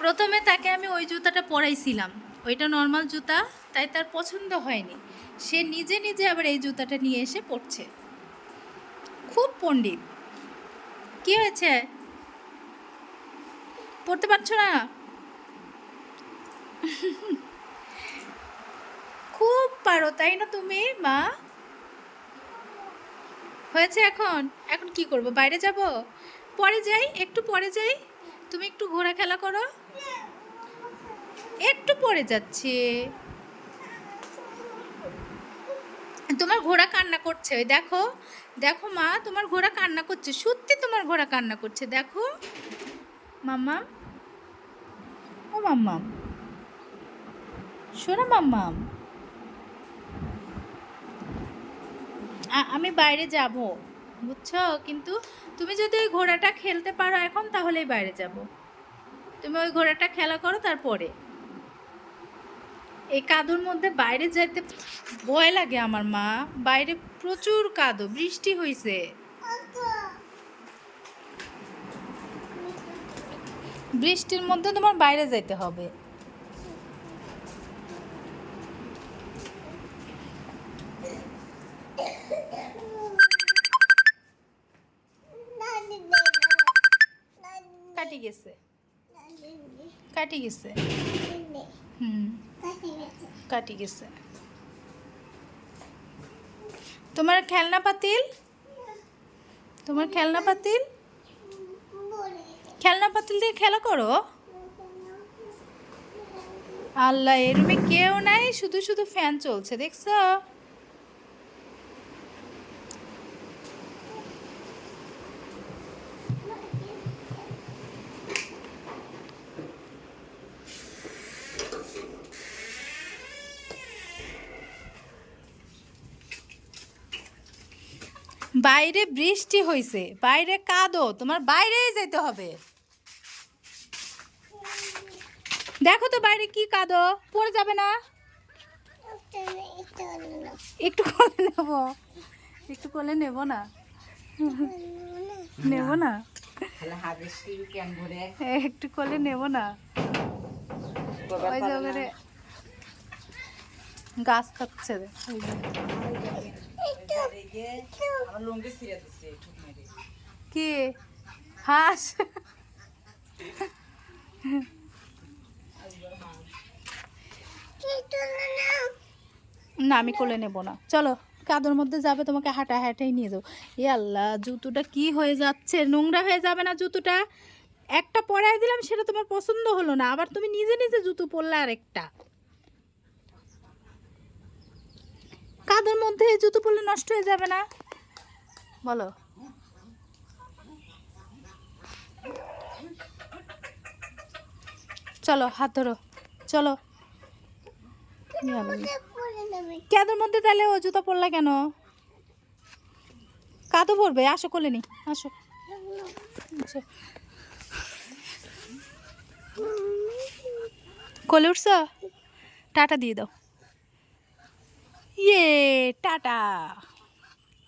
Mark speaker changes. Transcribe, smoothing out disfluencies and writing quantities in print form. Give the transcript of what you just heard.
Speaker 1: প্রথমে তাকে আমি ওই জুতাটা পরাইছিলাম, ওইটা নর্মাল জুতা, তাই তার পছন্দ হয়নি। সে নিজে নিজে আবার এই জুতাটা নিয়ে এসে পড়ছে। খুব পণ্ডিত। কি হয়েছে, পড়তে পারছো না? খুব পারো তাই না তুমি মা? হয়েছে, এখন এখন কি করব, বাইরে যাব? পরে যাই, একটু পরে যাই, তুমি একটু ঘোরা খেলা করো। একটু পরে যাচ্ছে। তোমার ঘোড়া কান্না করছে, ওই দেখো, দেখো মা, তোমার ঘোড়া কান্না করছে, সত্যি তোমার ঘোড়া কান্না করছে, দেখো মাম্মাম। ও মাম্মাম, শোনো মাম্মাম, আমি বাইরে যাব, বুঝছো? কিন্তু তুমি যদি ওই ঘোড়াটা খেলতে পারো এখন, তাহলেই বাইরে যাব। তুমি ওই ঘোড়াটা খেলা করো, তারপরে। এই কাদুর মধ্যে বাইরে যাইতে ভয় লাগে আমার মা। বাইরে প্রচুর কাদো, বৃষ্টি হয়েছে। বৃষ্টির মধ্যে তোমার বাইরে যেতে হবে। কাটি গেছে, কাটি গেছে, কাটি গেছে। তোমার খেলনা পাতিল, তোমার খেলনা পাতিল, খেলনা পাতিল দিয়ে খেলা করো। আল্লাহ, এর রুমে কেউ নাই, শুধু শুধু ফ্যান চলছে, দেখছো? বাইরে বৃষ্টি হয়েছে, বাইরে কাদো, তোমার বাইরেই যেতে হবে। দেখো তো বাইরে কি কাদো, পড়ে যাবে না? একটু কোলে নেব, একটু কোলে নেব না? নেব না, একটু কোলে নেব না? ওই যে ওখানে গাছ খাচ্ছে। কি হাঁস? না, আমি কোলে নেব না, চলো। কাদোর মধ্যে যাবে, তোমাকে হাঁটা হাঁটাই নিয়ে যাবো। এ আল্লাহ, জুতোটা কি হয়ে যাচ্ছে, নোংরা হয়ে যাবে না জুতোটা? একটা পরাই দিলাম, সেটা তোমার পছন্দ হলো না, আবার তুমি নিজে নিজে জুতো পরলে আরেকটা। কাদোর মধ্যে জুতো পরলে নষ্ট হয়ে যাবে না? বলো। চলো, হাত ধরো, চলো। কাদোর মধ্যে তাহলে ও জুতো পরলা কেন? কাদো পরবে, আসো কোলে নি, আসো। কোলে উঠছ, টাটা দিয়ে দাও। ইয়ে টাটা।